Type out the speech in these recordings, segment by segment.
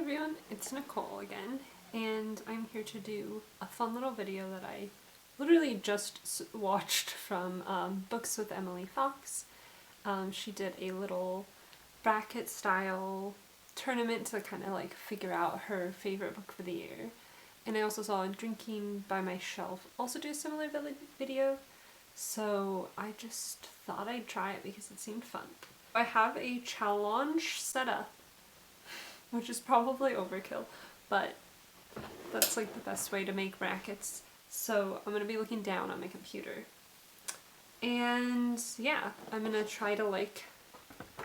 everyone, it's Nicole again, and I'm here to do a fun little video that I literally just watched from Books with Emily Fox. She did a little bracket style tournament to kind of like figure out her favorite book for the year. And I also saw Drinking by My Shelf also do a similar video, so I just thought I'd try it because it seemed fun. I have a challenge set up, which is probably overkill, but that's like the best way to make brackets. So I'm gonna be looking down on my computer. And yeah, I'm gonna try to like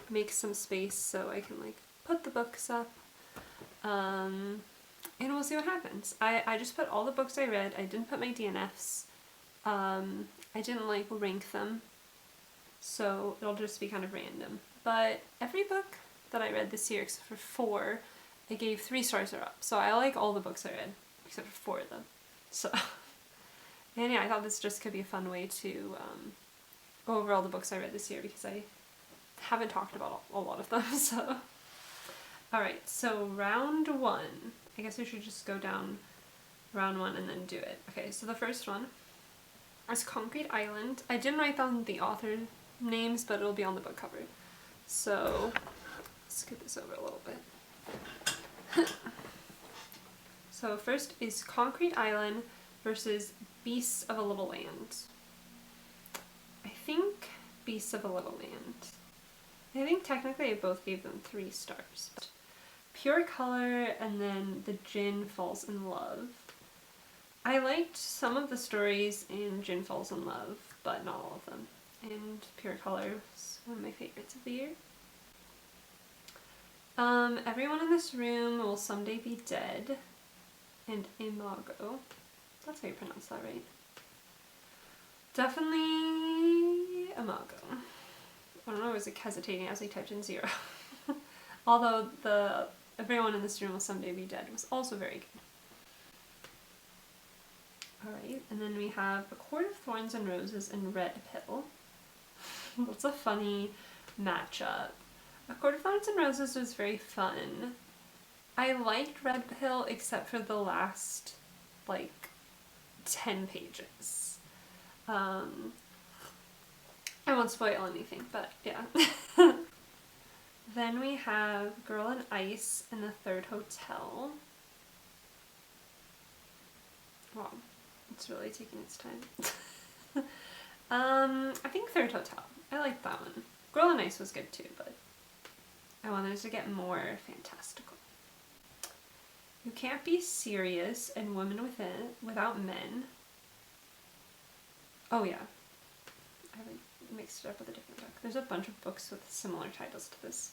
make some space so I can like put the books up. And we'll see what happens. I just put all the books I read. I didn't put my DNFs. I didn't like rank them, so it'll just be kind of random. But every book that I read this year, except for 4, I gave 3 stars or up. So I like all the books I read, except for 4 of them. So, and yeah, I thought this just could be a fun way to go over all the books I read this year because I haven't talked about a lot of them, so. Alright, so round 1. I guess we should just go down round 1 and then do it. Okay, so the first one is Concrete Island. I didn't write down the author names, but it'll be on the book cover. So, scoot this over a little bit. So first is Concrete Island versus Beasts of a Little Land. I think Beasts of a Little Land. I think technically I both gave them 3 stars. Pure Color and then the Djinn Falls in Love. I liked some of the stories in Djinn Falls in Love, but not all of them. And Pure Color is one of my favorites of the year. Everyone in This Room Will Someday Be Dead, and Imago. That's how you pronounce that, right? Definitely Imago. I don't know, I was like hesitating as I typed in 0. Although the Everyone in This Room Will Someday Be Dead was also very good. Alright, and then we have A Court of Thorns and Roses and Red Pill. That's a funny matchup. A Court of Thorns and Roses was very fun. I liked Red Pill except for the last, like, 10 pages. I won't spoil anything, but yeah. Then we have Girl in Ice and the Third Hotel. Wow, it's really taking its time. I think Third Hotel. I liked that one. Girl in Ice was good too, but I wanted to get more fantastical. You Can't Be Serious and Women Without Men. Oh yeah, I mixed it up with a different book. There's a bunch of books with similar titles to this.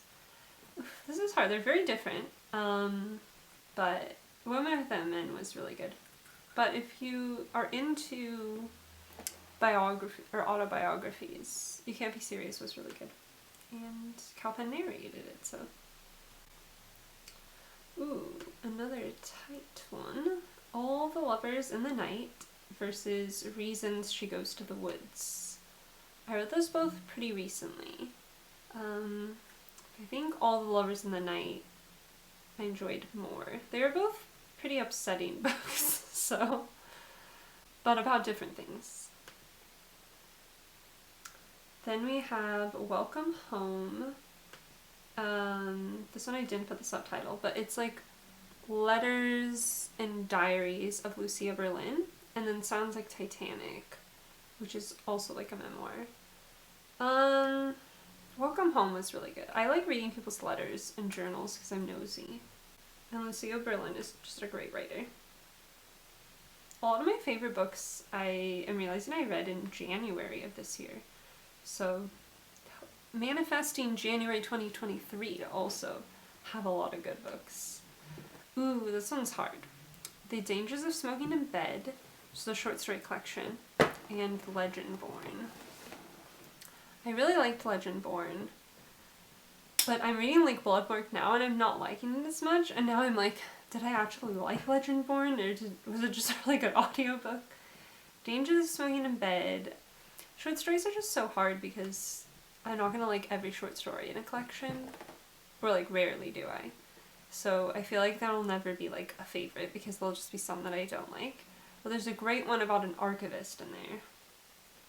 Oof, this is hard. They're very different, but Women Without Men was really good. But if you are into biography or autobiographies, You Can't Be Serious was really good. And Calpen narrated it, so. Ooh, another tight one. All the Lovers in the Night versus Reasons She Goes to the Woods. I read those both pretty recently. I think All the Lovers in the Night I enjoyed more. They were both pretty upsetting books, so, but about different things. Then we have Welcome Home. This one I didn't put the subtitle, but it's like Letters and Diaries of Lucia Berlin, and then Sounds Like Titanic, which is also like a memoir. Welcome Home was really good. I like reading people's letters and journals because I'm nosy. And Lucia Berlin is just a great writer. A lot of my favorite books I am realizing I read in January of this year. So, manifesting January 2023 to also have a lot of good books. Ooh, this one's hard. The Dangers of Smoking in Bed, which is a short story collection, and Legendborn. I really liked Legendborn, but I'm reading like Bloodmark now and I'm not liking it as much, and now I'm like, did I actually like Legendborn, or was it just a really good audiobook? Dangers of Smoking in Bed. Short stories are just so hard because I'm not gonna like every short story in a collection, or like rarely do I. So I feel like that'll never be like a favorite because there'll just be some that I don't like. But there's a great one about an archivist in there.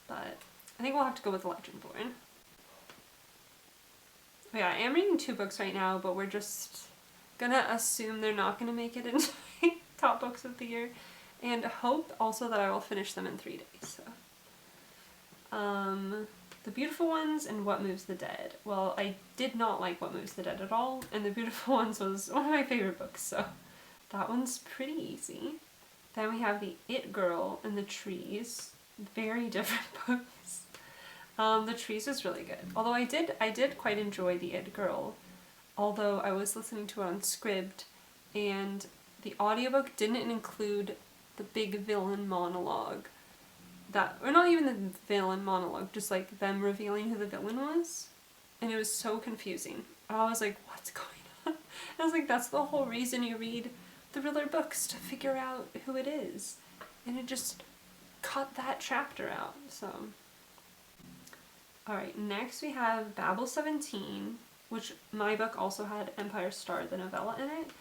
But I think we'll have to go with Legendborn. But yeah, I am reading 2 books right now, but we're just gonna assume they're not gonna make it into my top books of the year. And hope also that I will finish them in 3 days. So. The Beautiful Ones and What Moves the Dead. Well, I did not like What Moves the Dead at all, and The Beautiful Ones was one of my favorite books, so that one's pretty easy. Then we have The It Girl and The Trees. Very different books. The Trees was really good. Although I did quite enjoy The It Girl, although I was listening to it on Scribd, and the audiobook didn't include the big villain monologue. Or not even the villain monologue, just like them revealing who the villain was. And it was so confusing. I was like, what's going on? And I was like, that's the whole reason you read thriller books, to figure out who it is. And it just cut that chapter out, so. Alright, next we have Babel 17, which my book also had Empire Star, the novella, in it,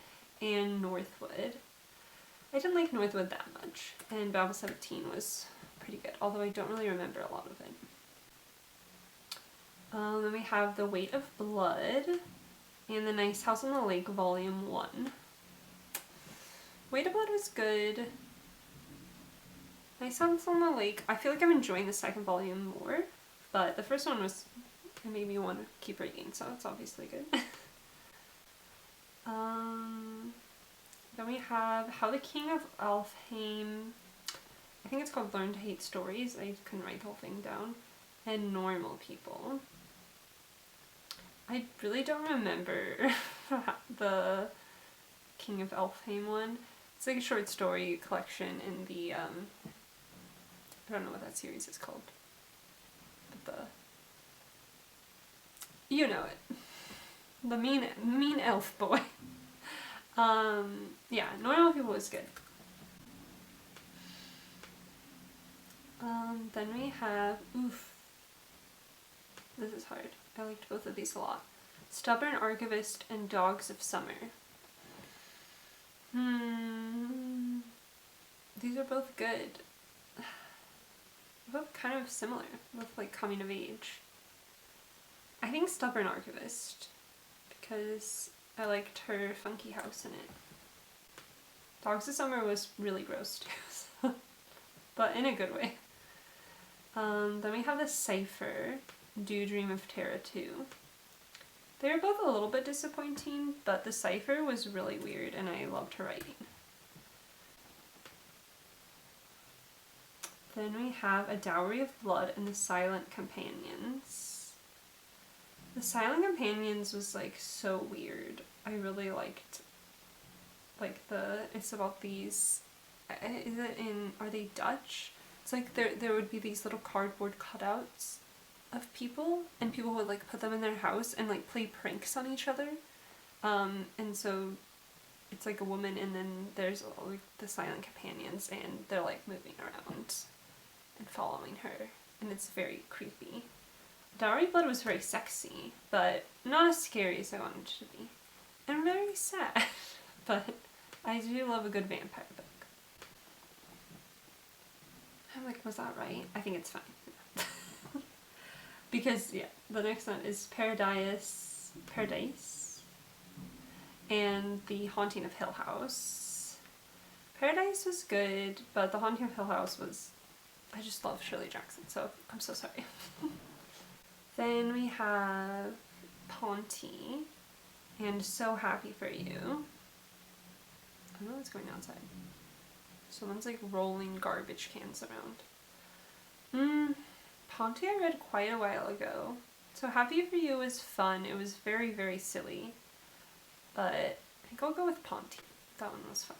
and Northwood. I didn't like Northwood that much, and Babel 17 was pretty good, although I don't really remember a lot of it. Then we have The Weight of Blood and The Nice House on the Lake, Volume 1. Weight of Blood was good. Nice House on the Lake, I feel like I'm enjoying the second volume more, but the first one it made me want to keep reading, so it's obviously good. Then we have How the King of Elfheim, I think it's called Learn to Hate Stories. I couldn't write the whole thing down. And Normal People. I really don't remember the King of Elfheim one. It's like a short story collection in the, I don't know what that series is called. But you know it. The mean elf boy. Yeah, Normal People was good. Then we have, this is hard. I liked both of these a lot. Stubborn Archivist and Dogs of Summer. These are both good. Both kind of similar, with like coming of age. I think Stubborn Archivist, because I liked her funky house in it. Dogs of Summer was really gross too, but in a good way. Then we have the CIPHER, Do Dream of Terra 2. They were both a little bit disappointing, but the CIPHER was really weird and I loved her writing. Then we have A Dowry of Blood and The Silent Companions. The Silent Companions was like so weird. I really liked like it's about these, are they Dutch? It's like there would be these little cardboard cutouts of people, and people would like put them in their house and like play pranks on each other. And so it's like a woman, and then there's like the silent companions, and they're like moving around and following her, and it's very creepy. Dowry Blood was very sexy, but not as scary as I wanted it to be. And very sad, but I do love a good vampire book. I'm like, was that right? I think it's fine. Because, yeah, the next one is Paradise, and The Haunting of Hill House. Paradise was good, but The Haunting of Hill House was, I just love Shirley Jackson, so I'm so sorry. Then we have Ponti and So Happy for You. I don't know what's going on outside. Someone's like rolling garbage cans around. Ponti I read quite a while ago. So Happy for You was fun. It was very, very silly. But I think I'll go with Ponti. That one was fun.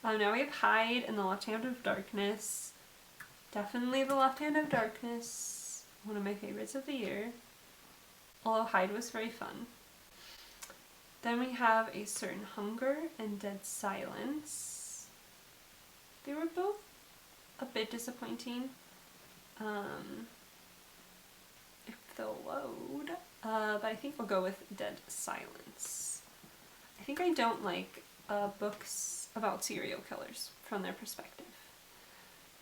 Now we have Hyde and The Left Hand of Darkness. Definitely The Left Hand of Darkness. One of my favorites of the year. Although Hyde was very fun. Then we have A Certain Hunger and Dead Silence. They were both a bit disappointing. If they'll load. But I think we'll go with Dead Silence. I think I don't like books about serial killers from their perspective.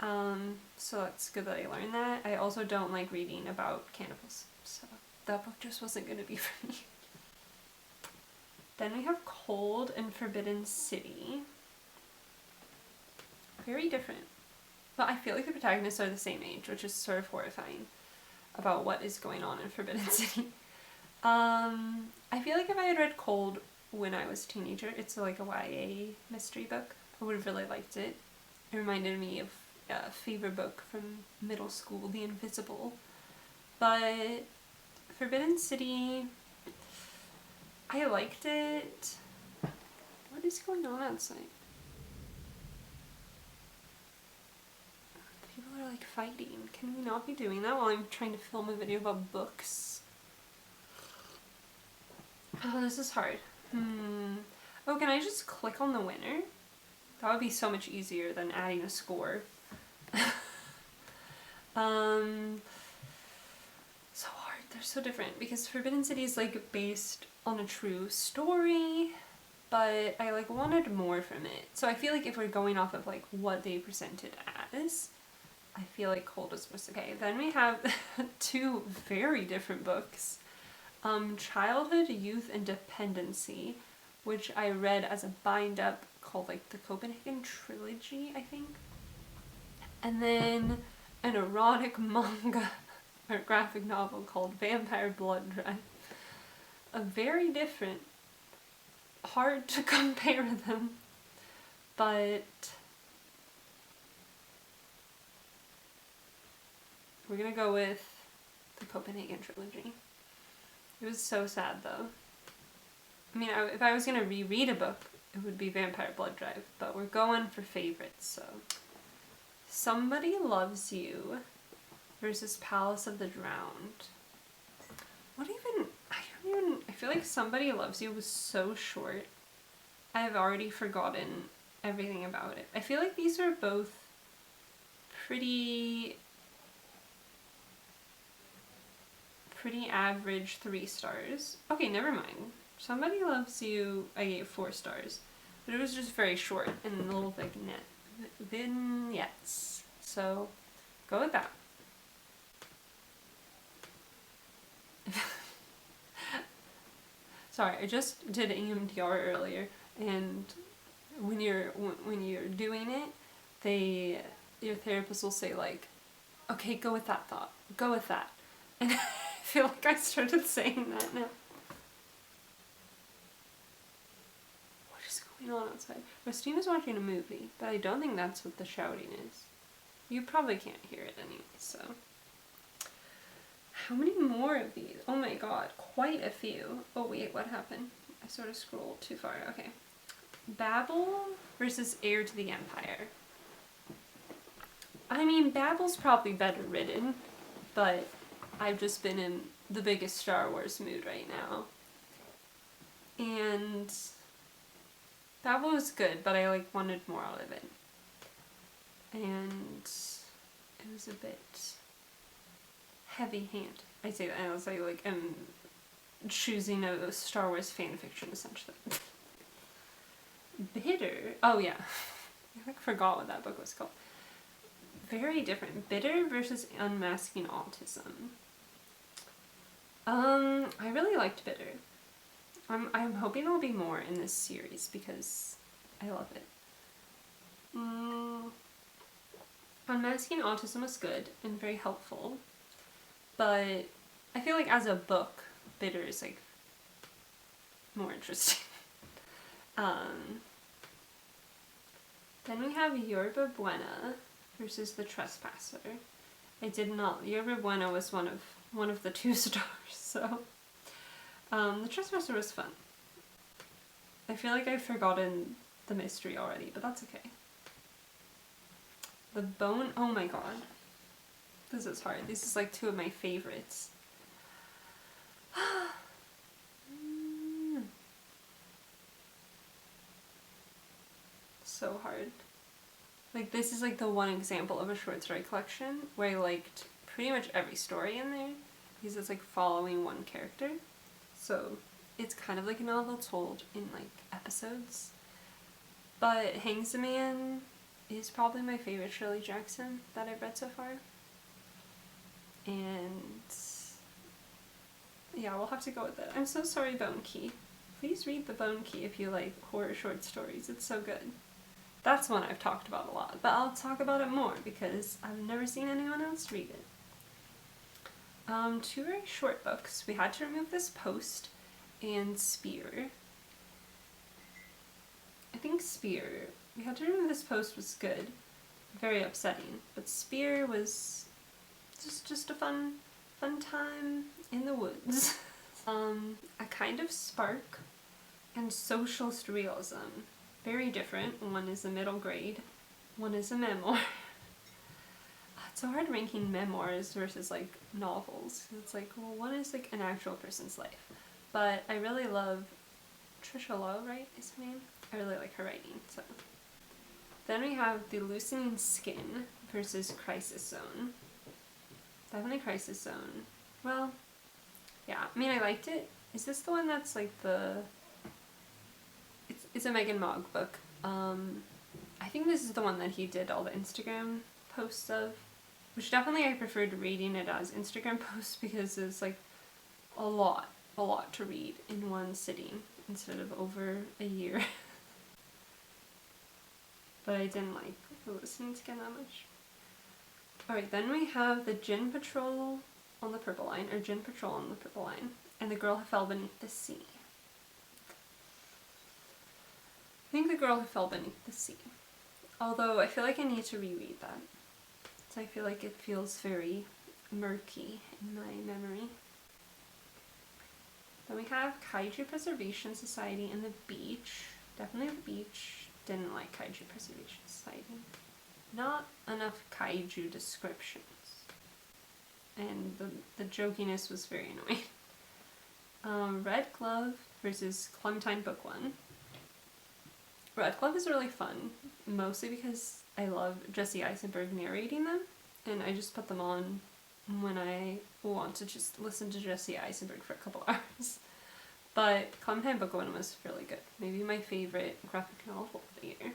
So it's good that I learned that. I also don't like reading about cannibals, so that book just wasn't going to be for me. Then we have Cold and Forbidden City. Very different. But I feel like the protagonists are the same age, which is sort of horrifying about what is going on in Forbidden City. I feel like if I had read Cold when I was a teenager, it's like a YA mystery book, I would have really liked it. It reminded me of a favorite book from middle school, The Invisible. But Forbidden City, I liked it. What is going on outside? People are like fighting. Can we not be doing that while I'm trying to film a video about books? Oh, this is hard. Oh, can I just click on the winner? That would be so much easier than adding a score. So hard. They're so different because Forbidden City is like based on a true story, but I like wanted more from it. So I feel like if we're going off of like what they presented as, I feel like Cold is most okay. Then we have two very different books. Childhood, Youth, and Dependency, which I read as a bind-up called like the Copenhagen Trilogy, I think. And then an erotic manga or graphic novel called Vampire Blood Drive. A very different, hard to compare them, but we're gonna go with the Copenhagen Trilogy. It was so sad though. I mean, if I was gonna reread a book, it would be Vampire Blood Drive, but we're going for favorites, so. Somebody Loves You versus Palace of the Drowned. I feel like Somebody Loves You was so short. I have already forgotten everything about it. I feel like these are both pretty average 3 stars. Okay, never mind. Somebody Loves You, I gave 4 stars. But it was just very short and little vignettes. So, go with that. Sorry, I just did EMDR earlier, and when you're doing it, your therapist will say like, okay, go with that thought, go with that. And I feel like I started saying that now. What is going on outside? Christina's watching a movie, but I don't think that's what the shouting is. You probably can't hear it anyway, so. How many more of these? Oh my god, quite a few. Oh wait, what happened? I sort of scrolled too far. Okay. Babel versus Heir to the Empire. I mean, Babel's probably better written, but I've just been in the biggest Star Wars mood right now. And Babel was good, but I like wanted more out of it. And it was a bit heavy-handed. I say that as I like am choosing a Star Wars fanfiction essentially. Bitter. Oh yeah, I like forgot what that book was called. Very different. Bitter versus Unmasking Autism. I really liked Bitter. I'm hoping there'll be more in this series because I love it. Unmasking Autism was good and very helpful, but I feel like as a book, Bitter is like more interesting. Then we have Yerba Buena versus The Trespasser. I did not. Yerba Buena was one of the 2 stars, so The Trespasser was fun. I feel like I've forgotten the mystery already, but that's okay. The Bone, oh my god. This is hard. This is like 2 of my favorites. So hard. Like, this is like the one example of a short story collection where I liked pretty much every story in there because it's like following one character. So it's kind of like a novel told in like episodes. But Hangs the Man is probably my favorite Shirley Jackson that I've read so far. And yeah, we'll have to go with it. I'm so sorry, Bone Key. Please read the Bone Key if you like horror short stories. It's so good. That's one I've talked about a lot, but I'll talk about it more because I've never seen anyone else read it. Two very short books. We had to remove this post and Spear. I think Spear, we had to remove this post was good. Very upsetting. But Spear was just a fun time in the woods. A Kind of Spark and Socialist Realism. Very different. One is a middle grade, one is a memoir. It's so hard ranking memoirs versus like novels. It's like, well, one is like an actual person's life. But I really love Trisha Lowe, right, is her name? I really like her writing, so. Then we have The Loosening Skin versus Crisis Zone. Definitely Crisis Zone. Well, yeah, I mean, I liked it. Is this the one that's like the... It's a Megan Mogg book. I think this is the one that he did all the Instagram posts of. Which definitely I preferred reading it as Instagram posts because it's like a lot to read in one sitting instead of over a year. But I didn't like the listening skin that much. Alright, then we have the Djinn Patrol on the Purple Line, or Djinn Patrol on the Purple Line, and The Girl Who Fell Beneath the Sea. I think The Girl Who Fell Beneath the Sea. Although I feel like I need to reread that. So I feel like it feels very murky in my memory. Then we have Kaiju Preservation Society and The Beach. Definitely The Beach. Didn't like Kaiju Preservation Society. Not enough kaiju descriptions. And the jokiness was very annoying. Red Glove versus Clementine Book 1. Red Glove is really fun, mostly because I love Jesse Eisenberg narrating them, and I just put them on when I want to just listen to Jesse Eisenberg for a couple hours. But Clementine Book 1 was really good. Maybe my favorite graphic novel of the year.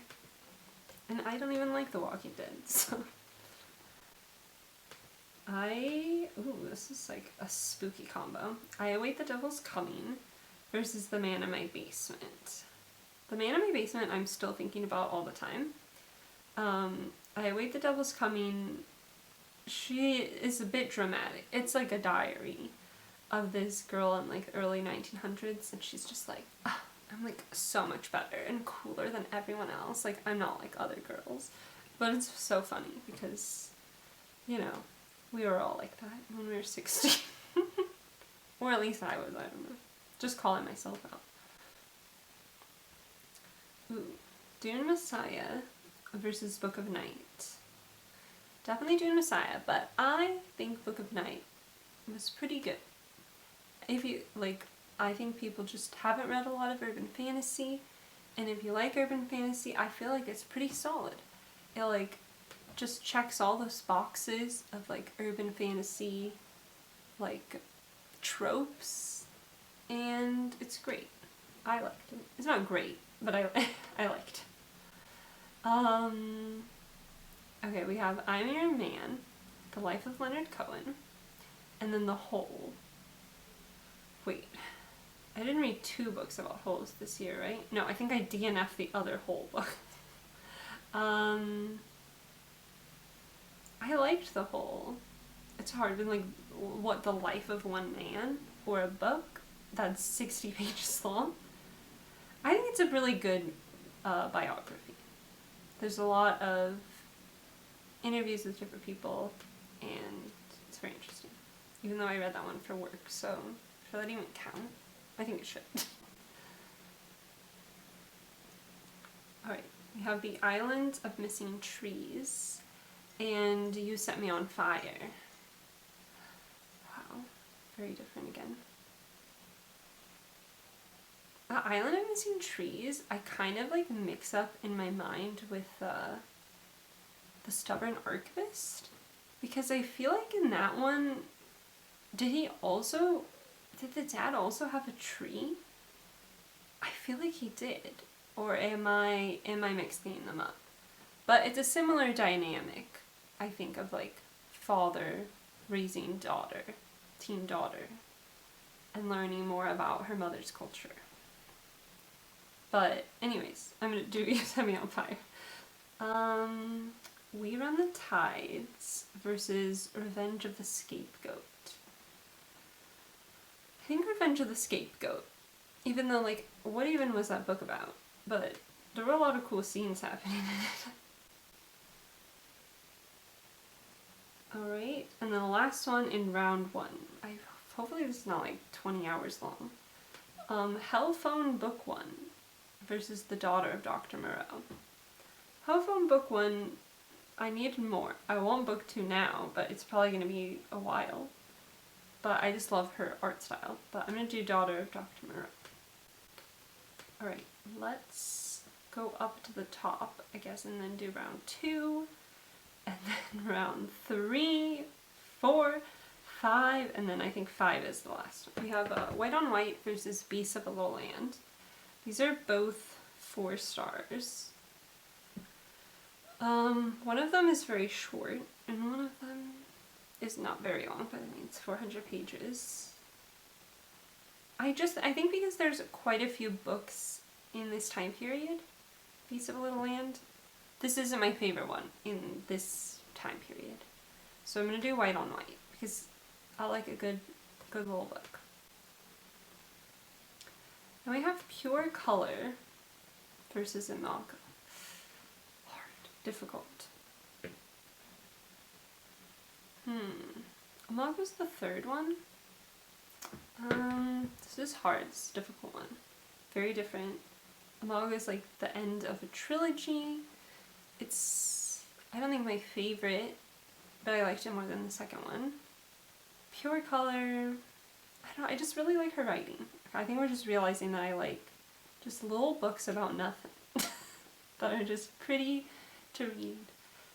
And I don't even like The Walking Dead, so... Ooh, this is like a spooky combo. I Await the Devil's Coming versus The Man in My Basement. The Man in My Basement I'm still thinking about all the time. I Await the Devil's Coming, she is a bit dramatic. It's like a diary of this girl in like the early 1900s, and she's just like, oh, I'm like so much better and cooler than everyone else. Like, I'm not like other girls. But it's so funny because, you know, we were all like that when we were 16. Or at least I was, I don't know. Just calling myself out. Ooh. Dune Messiah versus Book of Night. Definitely Dune Messiah, but I think Book of Night was pretty good. If you, like, I think people just haven't read a lot of urban fantasy, and if you like urban fantasy, I feel like it's pretty solid. It, like, just checks all those boxes of, like, urban fantasy, like, tropes, and it's great. I liked it. It's not great, but I liked it. Okay, we have I'm Your Man, The Life of Leonard Cohen, and then The Hole. Wait, I didn't read 2 books about holes this year, right? No, I think I DNF'd the other Hole book. I liked The Hole. It's hard, but like, what, the life of one man? Or a book that's 60 pages long? I think it's a really good biography. There's a lot of interviews with different people, and it's very interesting. Even though I read that one for work, so should that even count? I think it should. Alright, we have The Island of Missing Trees, and You Set Me on Fire. Wow, very different again. The Island of Missing Trees, I kind of like mix up in my mind with The Stubborn Archivist, because I feel like in that one, did the dad also have a tree? I feel like he did. Or am I mixing them up? But it's a similar dynamic, I think, of like father raising daughter, teen daughter, and learning more about her mother's culture. But anyways, I'm gonna do You Set Me on Fire. We Run the Tides versus Revenge of the Scapegoat. I think Revenge of the Scapegoat, even though, like, what even was that book about? But there were a lot of cool scenes happening in it. Alright, and then the last one in round 1. Hopefully this is not like 20 hours long. Hellphone Book 1 versus The Daughter of Dr. Moreau. Hellphone Book 1, I needed more. I want Book 2 now, but it's probably going to be a while. But I just love her art style. But I'm going to do Daughter of Dr. Moreau. Alright, let's go up to the top, I guess, and then do round 2. And then round 3, 4, 5, and then I think 5 is the last one. We have White on White versus Beasts of the Lowland. These are both 4 stars. One of them is very short, and one of them is not very long, but I mean it's 400 pages. I think because there's quite a few books in this time period, Beasts of the Lowland, this isn't my favorite one in this time period. So I'm going to do White on White, because I like a good little book. Then we have Pure Color versus Imago. Hard. Difficult. Imago's the 3rd one. This is hard. This is a difficult one. Very different. Imago is like the end of a trilogy. It's, I don't think my favorite, but I liked it more than the second one. Pure Color, I just really like her writing. I think we're just realizing that I like just little books about nothing that are just pretty to read.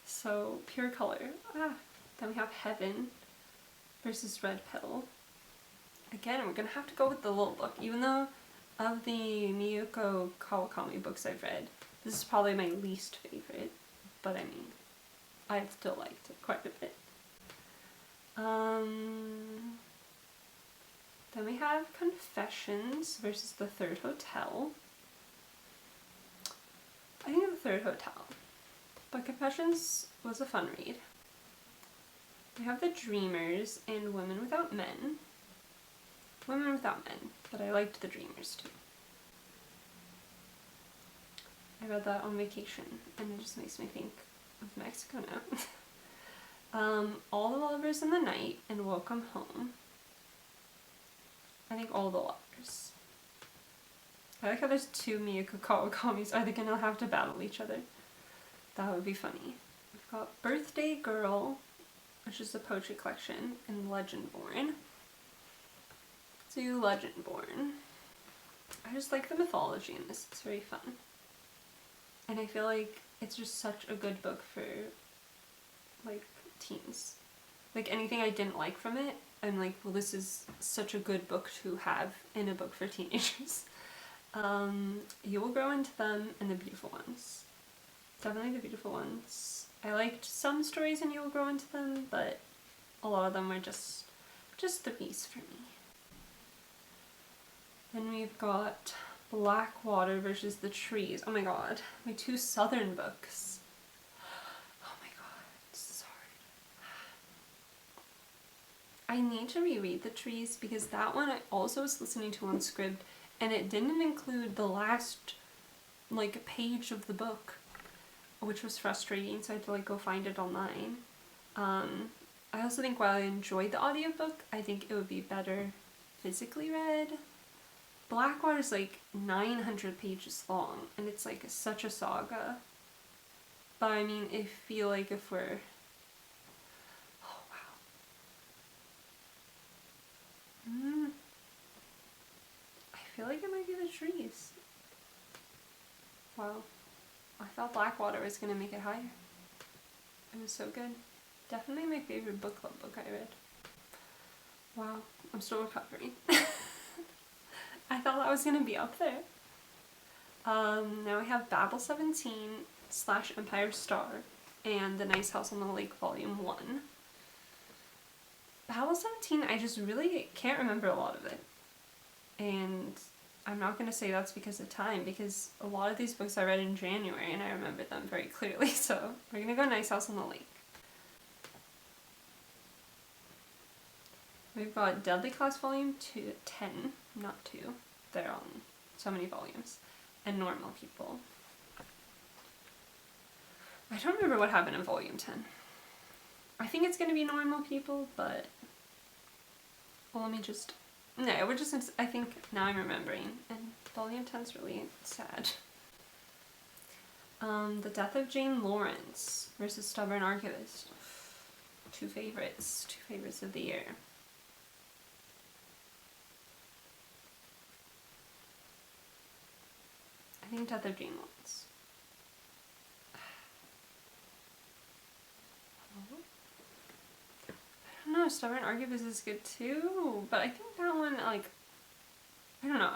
So Pure Color. Then we have Heaven versus Red Pill. Again, we're gonna have to go with the little book, even though of the Miyuko Kawakami books I've read, this is probably my least favorite, but I mean, I still liked it quite a bit. Then we have Confessions versus The Third Hotel. I think The Third Hotel, but Confessions was a fun read. We have The Dreamers and Women Without Men. Women Without Men, but I liked The Dreamers too. I read that on vacation, and it just makes me think of Mexico now. All the Lovers in the Night and Welcome Home. I think All the Lovers. I like how there's 2 Miyuko Kawakamis. Are they gonna have to battle each other? That would be funny. We've got Birthday Girl, which is a poetry collection, and Legendborn. Let's do Legendborn. I just like the mythology in this. It's very fun. And I feel like it's just such a good book for, like, teens. Like, anything I didn't like from it, I'm like, well, this is such a good book to have in a book for teenagers. You Will Grow Into Them and The Beautiful Ones. Definitely The Beautiful Ones. I liked some stories in You Will Grow Into Them, but a lot of them were just threes for me. Then we've got Blackwater versus The Trees. Oh my god, my 2 southern books. Oh my god, this is hard. I need to reread The Trees because that one I also was listening to on Scribd and it didn't include the last, like, page of the book, which was frustrating, so I had to, like, go find it online. I also think while I enjoyed the audiobook, I think it would be better physically read. Blackwater is like 900 pages long, and it's like such a saga. But I mean, I feel like if we're... Oh, wow. I feel like it might be The Trees. Wow. I thought Blackwater was going to make it higher. It was so good. Definitely my favorite book club book I read. Wow. I'm still recovering. I thought that was going to be up there. Now we have Babel 17 / Empire Star and The Nice House on the Lake Volume 1. Babel 17, I just really can't remember a lot of it. And I'm not going to say that's because of time, because a lot of these books I read in January and I remember them very clearly, so we're going to go Nice House on the Lake. We've got Deadly Class Volume 10, not 2, they're on so many volumes, and Normal People. I don't remember what happened in Volume 10. I think it's going to be Normal People, but... well, let me just... no, we're just... I think now I'm remembering, and Volume 10's really sad. The Death of Jane Lawrence versus Stubborn Archivist. Two favorites of the year. I think Death of Jane Lawrence. I don't know, Stubborn Archivist is good too, but I think that one, like, I don't know,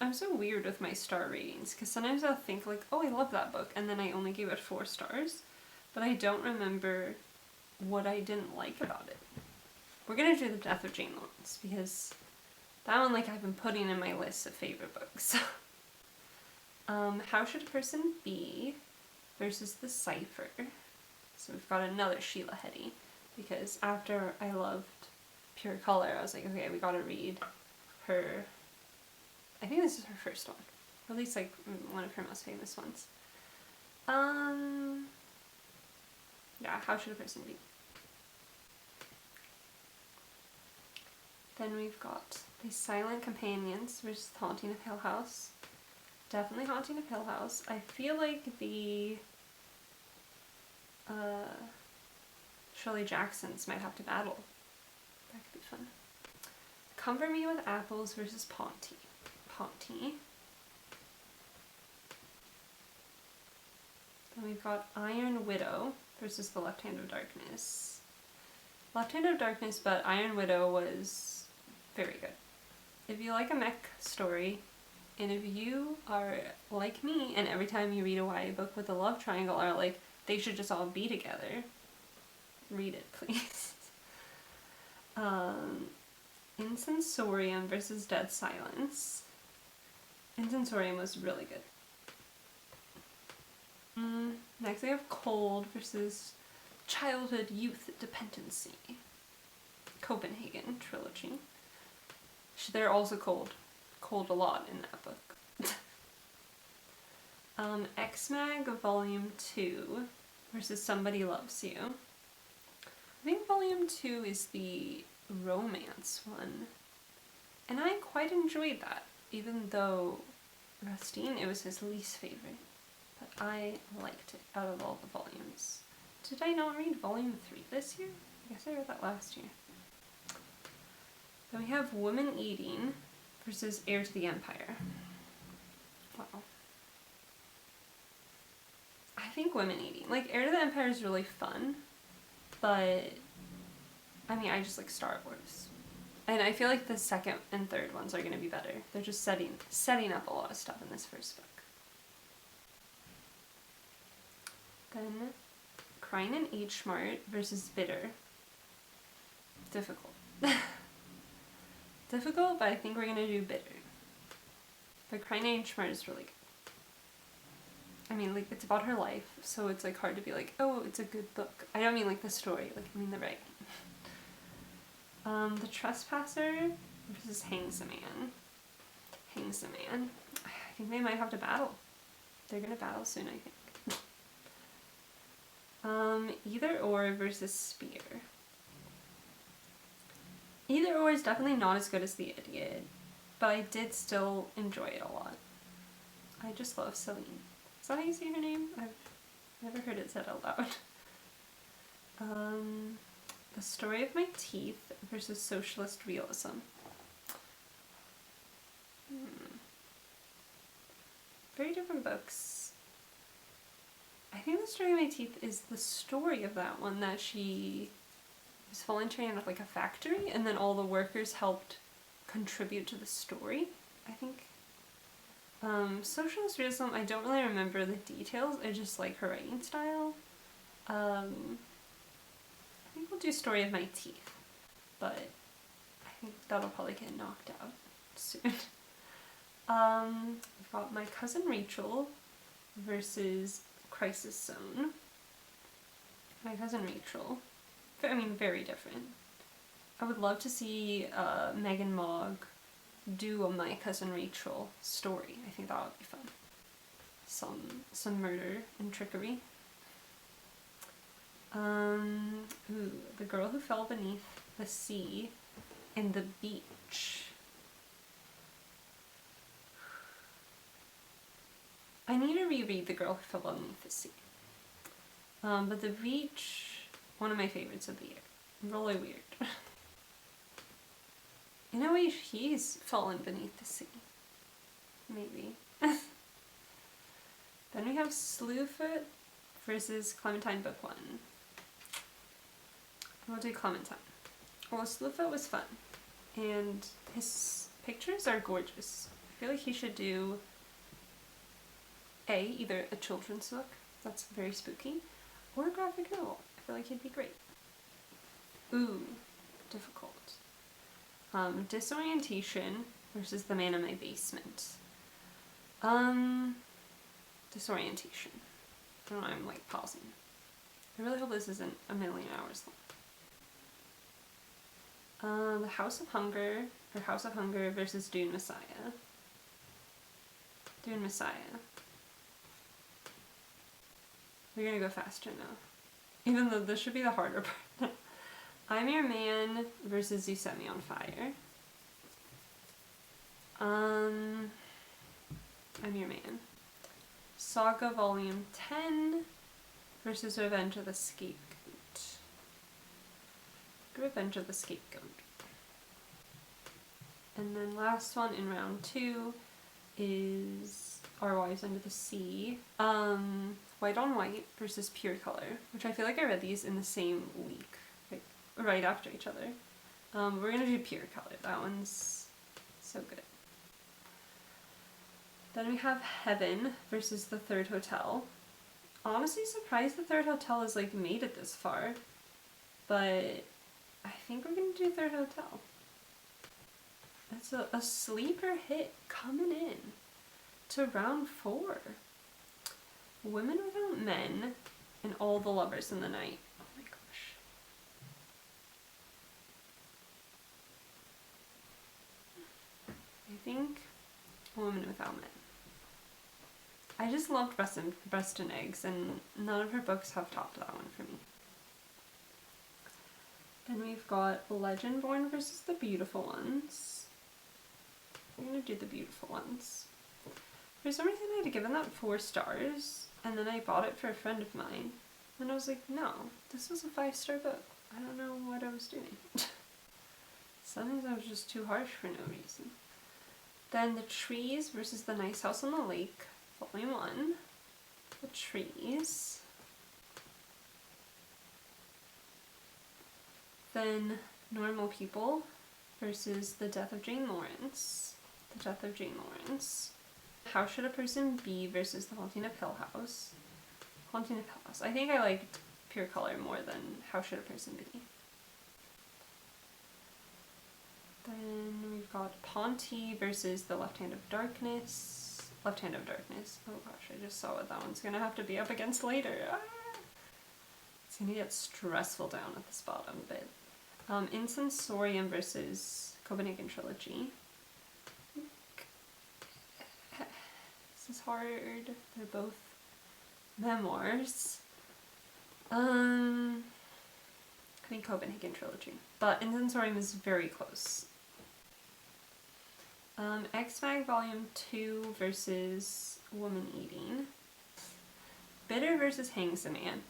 I'm so weird with my star ratings, because sometimes I'll think like, oh, I love that book, and then I only gave it 4 stars, but I don't remember what I didn't like about it. We're gonna do The Death of Jane Lawrence, because that one, like, I've been putting in my list of favorite books. How Should a Person Be versus The CIPHER. So we've got another Sheila Heti, because after I loved Pure Color, I was like, okay, we gotta read her, I think this is her first one, or at least like one of her most famous ones. Yeah, How Should a Person Be. Then we've got The Silent Companions versus The Haunting of Hill House. Definitely Haunting of Hill House. I feel like the Shirley Jacksons might have to battle. That could be fun. Comfort Me with Apples versus PONTI. Then we've got Iron Widow versus The Left Hand of Darkness. Left Hand of Darkness, but Iron Widow was very good. If you like a mech story, and if you are like me, and every time you read a YA book with a love triangle are like, they should just all be together, read it, please. Insensorium versus Dead Silence. Insensorium was really good. Next we have Cold versus Childhood Youth Dependency. Copenhagen trilogy. They're also cold a lot in that book. X-Mag Volume 2 versus Somebody Loves You. I think Volume 2 is the romance one, and I quite enjoyed that, even though Rustin, it was his least favorite, but I liked it out of all the volumes. Did I not read Volume 3 this year? I guess I read that last year. Then we have Woman Eating versus Heir to the Empire. Wow. I think Women Eating. Like, Heir to the Empire is really fun, but I mean, I just like Star Wars. And I feel like the second and third ones are going to be better. They're just setting up a lot of stuff in this first book. Then Crying in H Mart versus Bitter. Difficult. Difficult, but I think we're gonna do Bitter. But Crying in H Mart is really good. I mean, like, it's about her life, so it's like hard to be like, oh, it's a good book. I don't mean like the story, like I mean the writing. The Trespasser versus Hangs a Man. Hangs a Man. I think they might have to battle. They're gonna battle soon, I think. Either Or versus Spear. Either Or is definitely not as good as The Idiot, but I did still enjoy it a lot. I just love Celine. Is that how you say her name? I've never heard it said out loud. The Story of My Teeth versus Socialist Realism. Very different books. I think The Story of My Teeth is the story of that one, that she was volunteering at like a factory and then all the workers helped contribute to the story, I think. Socialist realism, I don't really remember the details, I just like her writing style. I think we'll do Story of My Teeth, but I think that'll probably get knocked out soon. We've got My Cousin Rachel versus Crisis Zone. My Cousin Rachel. I mean, very different. I would love to see Megan Mogg do a My Cousin Rachel story. I think that would be fun. Some murder and trickery. Ooh, The Girl Who Fell Beneath the Sea and The Beach. I need to reread The Girl Who Fell Beneath the Sea. But The Beach, one of my favorites of the year. Really weird. In a way, he's fallen beneath the sea. Maybe. Then we have Slewfoot versus Clementine Book 1. We'll do Clementine. Well, Slewfoot was fun. And his pictures are gorgeous. I feel like he should do either a children's book, that's very spooky, or a graphic novel. I feel like he'd be great. Ooh, difficult. Disorientation versus The Man in My Basement. Disorientation. I don't know, I'm like pausing. I really hope this isn't a million hours long. The House of Hunger, or House of Hunger versus Dune Messiah. Dune Messiah. We're gonna go faster now. Even though this should be the harder part. I'm Your Man versus You Set Me on Fire. I'm Your Man. Saga Volume 10 versus Revenge of the Scapegoat. Revenge of the Scapegoat. And then last one in round 2 is Our Wives Under the Sea. White on White versus Pure Color, which I feel like I read these in the same week, like right after each other. We're gonna do Pure Color. That one's so good. Then we have Heaven versus The Third Hotel. Honestly surprised The Third Hotel has like made it this far, but I think we're gonna do Third Hotel. That's a sleeper hit coming in to round 4. Women Without Men and All the Lovers in the Night. Oh my gosh. I think Women Without Men. I just loved Breast and Eggs, and none of her books have topped that one for me. Then we've got Legendborn versus The Beautiful Ones. I'm gonna do The Beautiful Ones. For some reason I had given that 4 stars, and then I bought it for a friend of mine, and I was like, no, this was a 5-star book. I don't know what I was doing. Sometimes I was just too harsh for no reason. Then The Trees versus The Nice House on the Lake, Volume 1. The Trees. Then Normal People versus The Death of Jane Lawrence. The Death of Jane Lawrence. How Should a Person Be versus The Haunting of Hill House. Haunting of Hill House. I think I liked Pure Color more than How Should a Person Be. Then we've got Ponti versus The Left Hand of Darkness. Left Hand of Darkness. Oh gosh, I just saw what that one's gonna have to be up against later. Ah! It's gonna get stressful down at this bottom bit. Insensorium versus Copenhagen Trilogy. This is hard. They're both memoirs. I think Copenhagen Trilogy. But Insensorium is very close. X-Mag Volume 2 versus Woman Eating. Bitter versus Hangs a Man.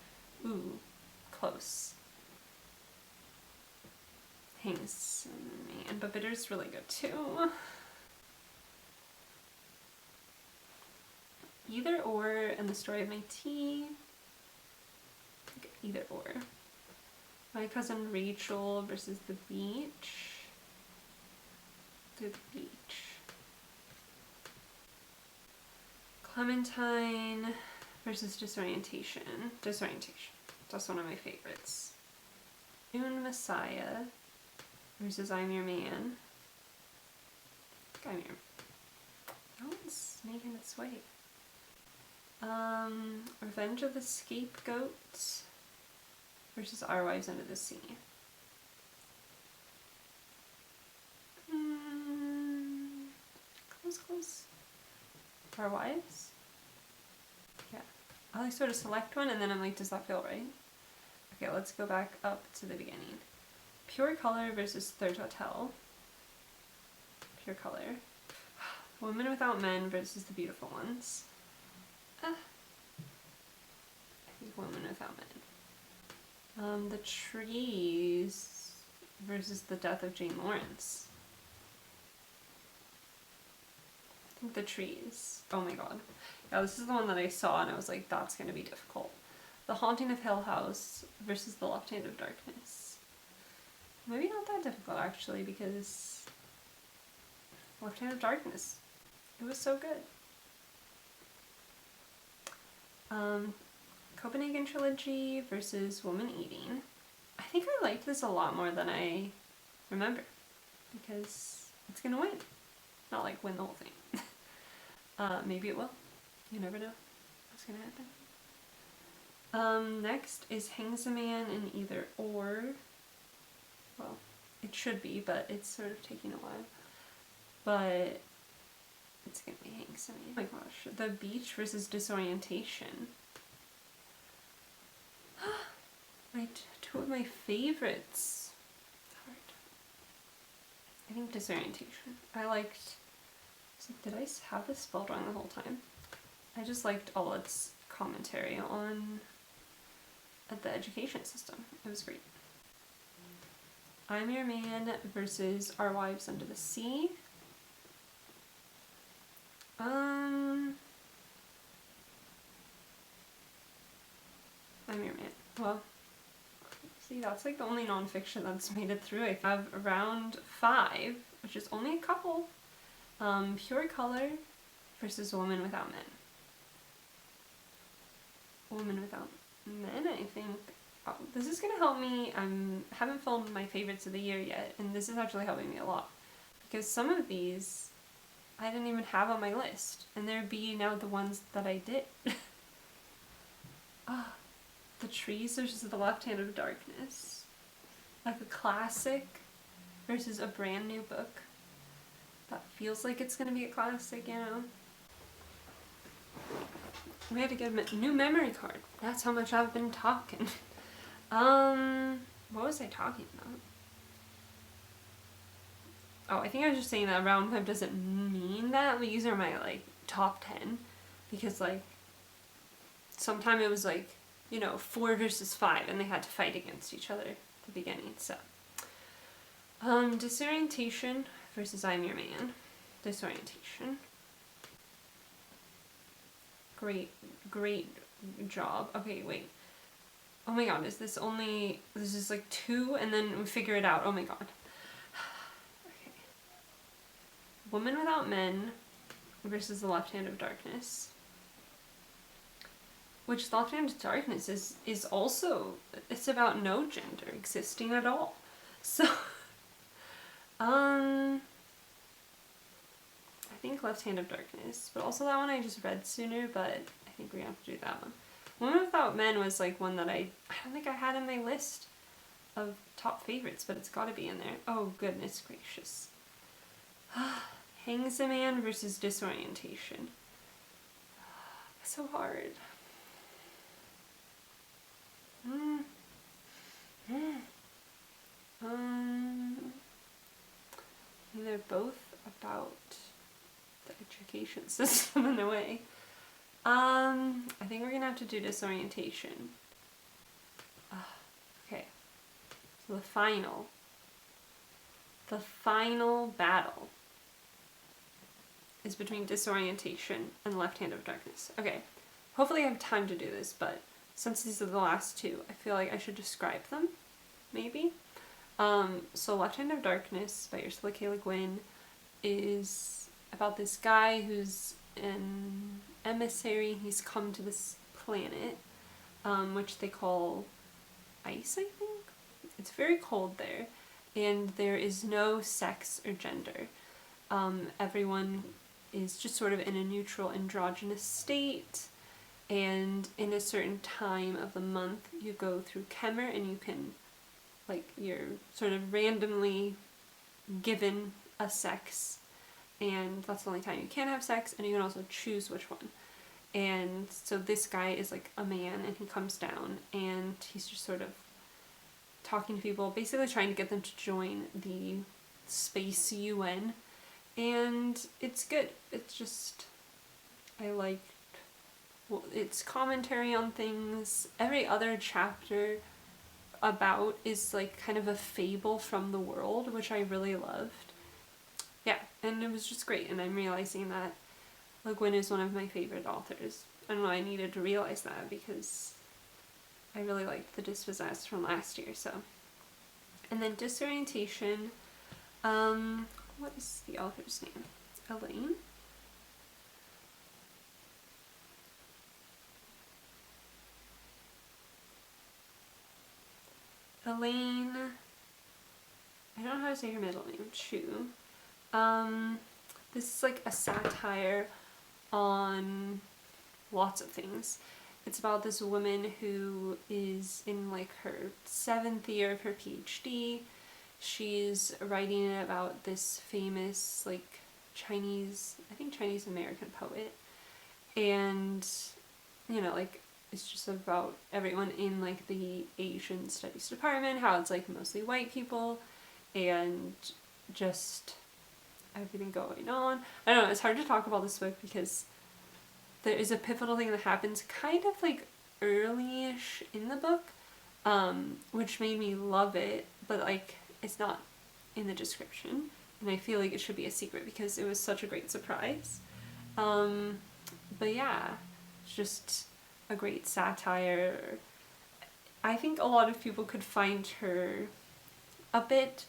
Ooh, close. Hangs a Man, but Bitter's really good too. Either Or and The Story of My Tea. Either Or. My Cousin Rachel versus The Beach. The Beach. Clementine versus Disorientation. Disorientation. That's one of my favorites. Dune Messiah versus I'm Your Man. I'm Your... No one's making its way. Revenge of the Scapegoat versus Our Wives Under the Sea. Close. Our Wives? Yeah. I like sort of select one and then I'm like, does that feel right? Okay, let's go back up to the beginning. Pure Color versus Third Hotel. Pure Color. Women Without Men versus The Beautiful Ones. I think Women Without Men. The Trees versus The Death of Jane Lawrence. I think The Trees. Oh my god. Yeah, this is the one that I saw and I was like, that's gonna be difficult. The Haunting of Hill House versus The Left Hand of Darkness. Maybe not that difficult actually, because Left Hand of Darkness, it was so good. Copenhagen Trilogy versus Woman Eating. I think I liked this a lot more than I remember, because it's gonna win. Not like win the whole thing. Maybe it will. You never know what's gonna happen. Next is Hangs a Man in Either Or. Well, it should be, but it's sort of taking a while. But it's gonna be Hangs a Man. Oh my gosh. The Beach versus Disorientation. Two of my favorites. It's hard. I think Disorientation. I liked... Did I have this spelled wrong the whole time? I just liked all its commentary on the education system. It was great. I'm Your Man versus Our Wives Under the Sea. I'm Your Man. Well, see, that's like the only nonfiction that's made it through. I have round 5, which is only a couple. Pure Color versus Woman Without Men. Woman Without Men, I think. Oh, this is gonna help me. I haven't filmed my favorites of the year yet, and this is actually helping me a lot. Because some of these I didn't even have on my list, and they're being out the ones that I did. The Trees versus The Left Hand of Darkness. Like a classic versus a brand new book that feels like it's gonna be a classic, you know? We had to get a new memory card. That's how much I've been talking. What was I talking about? Oh, I think I was just saying that round 5 doesn't mean that. These are my, like, top 10. Because, like, sometime it was, like, you know, 4 versus 5, and they had to fight against each other at the beginning, so. Disorientation versus I'm Your Man. Disorientation. Great job. Okay, wait. Oh my god, is this only... This is like 2, and then we figure it out. Oh my god. Okay. Woman Without Men versus The Left Hand of Darkness. Which The Left Hand of Darkness is also... It's about no gender existing at all. So... I think Left Hand of Darkness, but also that one I just read sooner, but I think we're gonna have to do that one. Woman Without Men was like one that I don't think I had in my list of top favorites, but it's gotta be in there. Oh goodness gracious. Hangs a Man versus Disorientation. So hard. They're both about the education system in a way. I think we're gonna have to do Disorientation. Okay. So the final battle is between Disorientation and Left Hand of Darkness. Okay. Hopefully I have time to do this, but since these are the last 2, I feel like I should describe them, maybe. So Left Hand of Darkness by Ursula K. Le Guin is about this guy who's in emissary. He's come to this planet, which they call ice, I think? It's very cold there, and there is no sex or gender. Everyone is just sort of in a neutral androgynous state, and in a certain time of the month you go through CIPHER and you can, like, you're sort of randomly given a sex, and that's the only time you can have sex, and you can also choose which one. And so this guy is like a man, and he comes down and he's just sort of talking to people, basically trying to get them to join the space UN, and it's good. It's just, I like, well, it's commentary on things. Every other chapter about is like kind of a fable from the world, which I really loved. Yeah, and it was just great, and I'm realizing that Le Guin is one of my favorite authors. I don't know, I needed to realize that because I really liked The Dispossessed from last year, so. And then Disorientation, what is the author's name? Elaine? Elaine, I don't know how to say her middle name, Chu. This is like a satire on lots of things. It's about this woman who is in like her 7th year of her PhD. She's writing about this famous like Chinese, I think Chinese American poet. And, you know, like, it's just about everyone in like the Asian studies department, how it's like mostly white people, and just everything going on. I don't know, it's hard to talk about this book because there is a pivotal thing that happens kind of like early-ish in the book, which made me love it, but like it's not in the description, and I feel like it should be a secret because it was such a great surprise. But yeah, it's just a great satire. I think a lot of people could find her a bit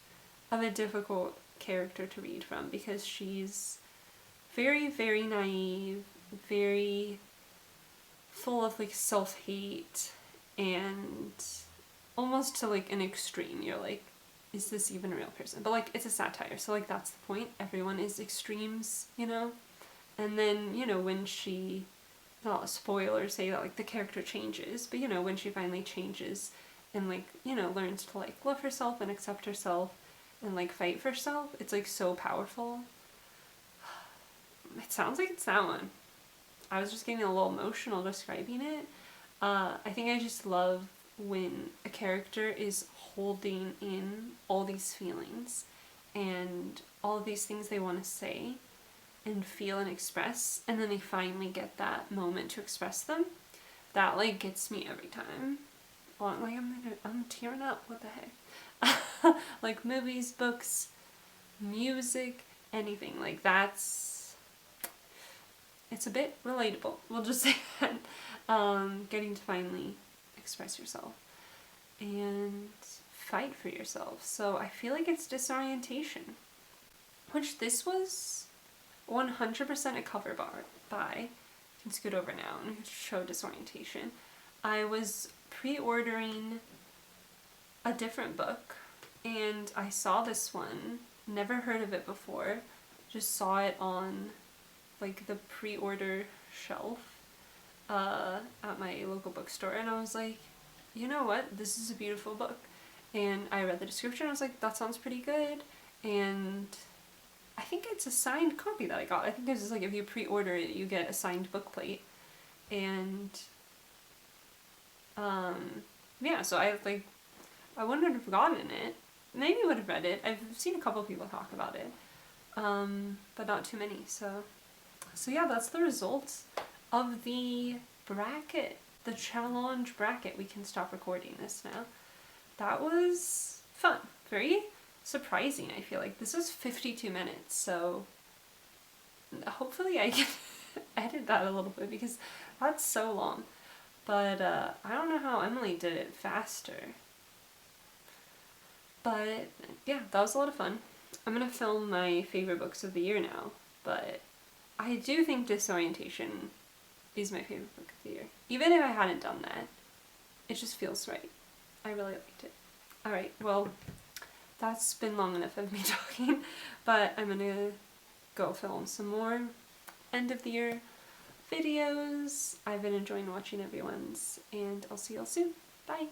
of a difficult character to read from because she's very, very naive, very full of like self-hate, and almost to like an extreme. You're like, is this even a real person? But like, it's a satire, so like that's the point. Everyone is extremes, you know? And then, you know, when she, not a spoiler say that like the character changes, but you know, when she finally changes and like, you know, learns to like love herself and accept herself and like fight for herself, it's like so powerful. It sounds like it's that one. I was just getting a little emotional describing it. I think I just love when a character is holding in all these feelings and all of these things they want to say and feel and express, and then they finally get that moment to express them. That like gets me every time. Well, like I'm tearing up. What the heck? Like movies, books, music, anything. Like that's, it's a bit relatable. We'll just say that. Getting to finally express yourself and fight for yourself. So I feel like it's Disorientation, which this was 100% a cover bar by, you can scoot over now and show Disorientation. I was pre-ordering a different book and I saw this one, never heard of it before, just saw it on like the pre-order shelf at my local bookstore, and I was like, you know what, this is a beautiful book. And I read the description, I was like, that sounds pretty good, and I think it's a signed copy that I got. I think this is like, if you pre-order it, you get a signed book plate. And yeah, so I wouldn't have gotten it. Maybe would have read it. I've seen a couple people talk about it, but not too many. So yeah, that's the results of the bracket, the challenge bracket. We can stop recording this now. That was fun. Very surprising, I feel like. This was 52 minutes, so hopefully I can edit that a little bit because that's so long. But I don't know how Emily did it faster. But yeah, that was a lot of fun. I'm gonna film my favorite books of the year now, but I do think Disorientation is my favorite book of the year. Even if I hadn't done that, it just feels right. I really liked it. Alright, well, that's been long enough of me talking, but I'm gonna go film some more end of the year videos. I've been enjoying watching everyone's, and I'll see y'all soon. Bye!